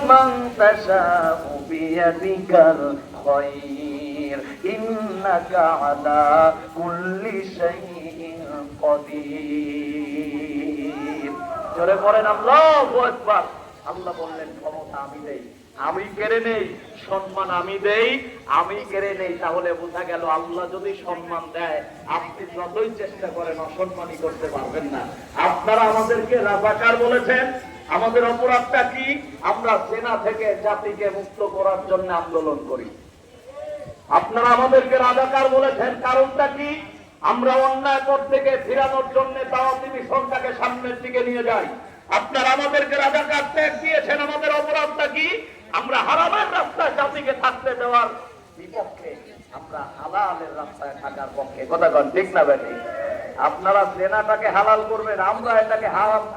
মান তাশাউ বিয়াদিকাল খায়র ইন্নাকা আলা কুল্লি শাইইন কাদির। জোরে পড়েন আল্লাহু আকবার। আল্লাহ বললেন ক্ষমতা আমি দেই, আমি কেড়ে নেই, সম্মান আমি দেই, আমি কেড়ে নেই। তাহলে বোঝা গেল আল্লাহ যদি সম্মান দেয় আপনি যতই চেষ্টা করেন অসম্মানই করতে পারবেন না। আপনারা আমাদেরকে রাজাকার বলেছেন, আমাদের অপরাধটা কি? আমরা জেনা থেকে জাতিকে মুক্ত করার জন্য আন্দোলন করি। আপনারা আমাদেরকে রাজাকার বলেছেন, কারণটা কি? আমরা অন্যায় পথ থেকে ফিরানোর জন্য দাওয়াতি মিশনটাকে সামনের দিকে নিয়ে যাই। আপনারা আমাদেরকে রাজাকার ট্যাগ দিয়েছেন, আমাদের অপরাধটা কি? আমরা হারামের রাস্তায় জাতিকে থাকতে দেওয়ার বিপক্ষে, আমরা হালালের রাস্তায় থাকার পক্ষে। কথা কন ঠিক না বেটি? আপনারা জেনাটাকে হালাল করবেন, আমরা এটাকে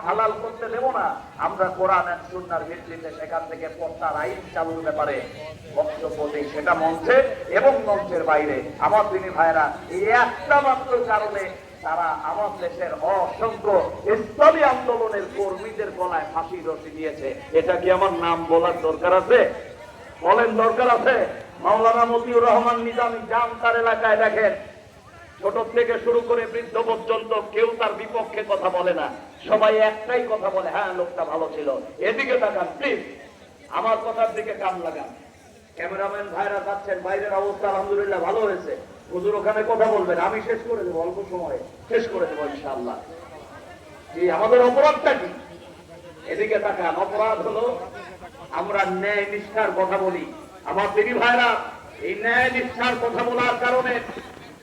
হালাল করতে দেব না। আমরা কোরআন আর সুন্নাহর ভিত্তিতে সেখান থেকে পর্দার আইন চালুর ব্যাপারে বক্তব্য দিই, সেটা মঞ্চে এবং মঞ্চের বাইরে। আমার দিনী ভাইরা, এই একটা মাত্র কারণে তারা আমার দেশের অসংখ্য ইসলামী আন্দোলনের কর্মীদের গলায় ফাঁসি রশি দিয়েছে। এটা কি আমার নাম বলার দরকার আছে? বলেন দরকার আছে? মাওলানা মতিউর রহমান নিজামী জামতার এলাকায় দেখেন, ছোট থেকে শুরু করে বৃদ্ধ পর্যন্ত কেউ তার বিপক্ষে কথা বলে না, সবাই একটাই কথা বলে, হ্যাঁ লোকটা ভালো ছিল। এদিকে তাকান প্লিজ, আমার কথার দিকে কান লাগান। ক্যামেরাম্যান ভাইরা যাচ্ছেন, বাইরের অবস্থা আলহামদুলিল্লাহ ভালো হয়েছে। হুজুর ওখানে কথা বলবেন, আমি শেষ করে দেবো, অল্প সময়ে শেষ করে দেবো ইনশাআল্লাহ। আমাদের অপরাধটা কি? এদিকে তাকান। অপরাধ হলো আমরা ন্যায় নিষ্ঠার কথা বলি। আমার দিনী ভাইরা, এই ন্যায় নিষ্ঠার কথা বলার কারণে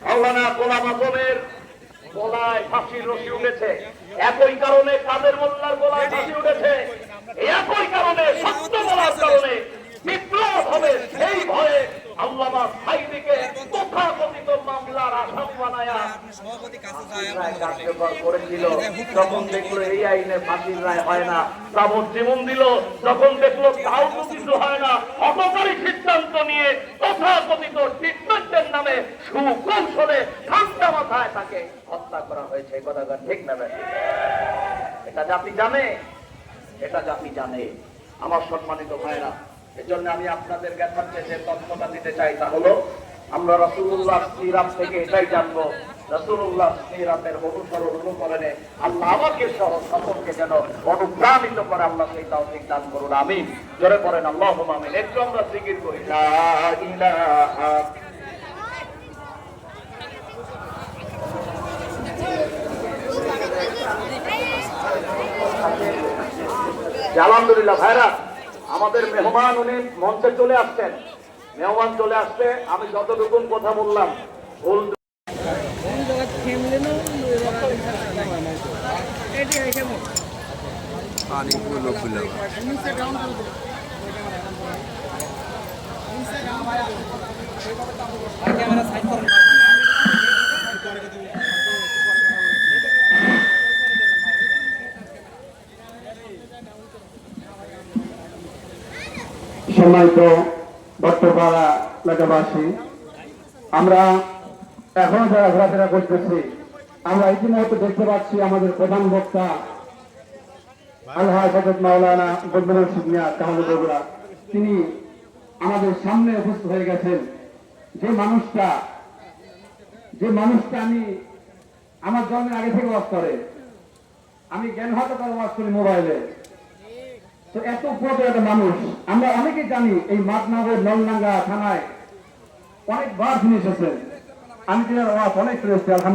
মাওলানা গোলাম আজমের গলায় ফাঁসির রশি উঠেছে। একই কারণে কাদের মোল্লার গলায় ফাঁসি উঠেছে। একই কারণে সত্য বলার কারণে বিপ্লব হবে, সেই ভয়ে আল্লামা সাঈদীকে তথাকথিত মামলার আসামি বানায়া কার্যকর করেছিল। যখন দেখলো এই আইনে ফাঁসির রায় হয় না, যাবজ্জীবন দিল। যখন দেখলো তাও তো কিছু হয় না, হঠকারী সিদ্ধান্ত নিয়ে তথাকথিত ট্রিটমেন্টের নামে সুকৌশলে ঠান্ডা মাথায় তাকে হত্যা করা হয়েছে। কথা ঠিক না ভাই? এটা জাতি জানে, এটা জাতি জানে। আমার সম্মানিত ভাইরা, এজন্য আমি আপনাদের কাছে যে তথ্যটা দিতে চাই তা হলো, আমরা রাসূলুল্লাহ সিরাত থেকে এটাই জানবো, রাসূলুল্লাহ সিরাতের অনুসরণ অনুকরণে আল্লাহ আমাকে সহ সকলকে যেন অনুপ্রাণিত করে। আল্লাহ সেই তৌফিক দান করুন, আমিন। জোরে পড়েন আল্লাহুম্মা আমিন। একটু আমরা জিকির করি, লা ইলাহা। আলহামদুলিল্লাহ ভাইরা, আমাদের মেহমান উনি মঞ্চে চলে আসছেন। মেহমান চলে আসছে, আমি যতটুকু কথা বললাম ভুল সম্মানিত ভট্টপাড়া এলাকাবাসী, আমরা এখন যারা ঘোরাফেরা করতেছি, আমরা ইতিমধ্যে দেখতে পাচ্ছি আমাদের প্রধান বক্তা আলহাজ হযরত মাওলানা বদরুল রশিদ মিয়া কামাল বগুড়া, তিনি আমাদের সামনে উপস্থিত হয়ে গেছেন। যে মানুষটা আমি আমার জন্মের আগে থেকে ওয়াজ করে, আমি জ্ঞান হাতে তার ওয়াজ করি মোবাইলে। তো এত বড় একটা মানুষ, আমরা অনেকে জানি এই মাতনগর নলডাঙ্গা থানায় অনেকবার শুনে এসেছেন। আমি অনেক শুনেছি আলহামদুলিল্লাহ।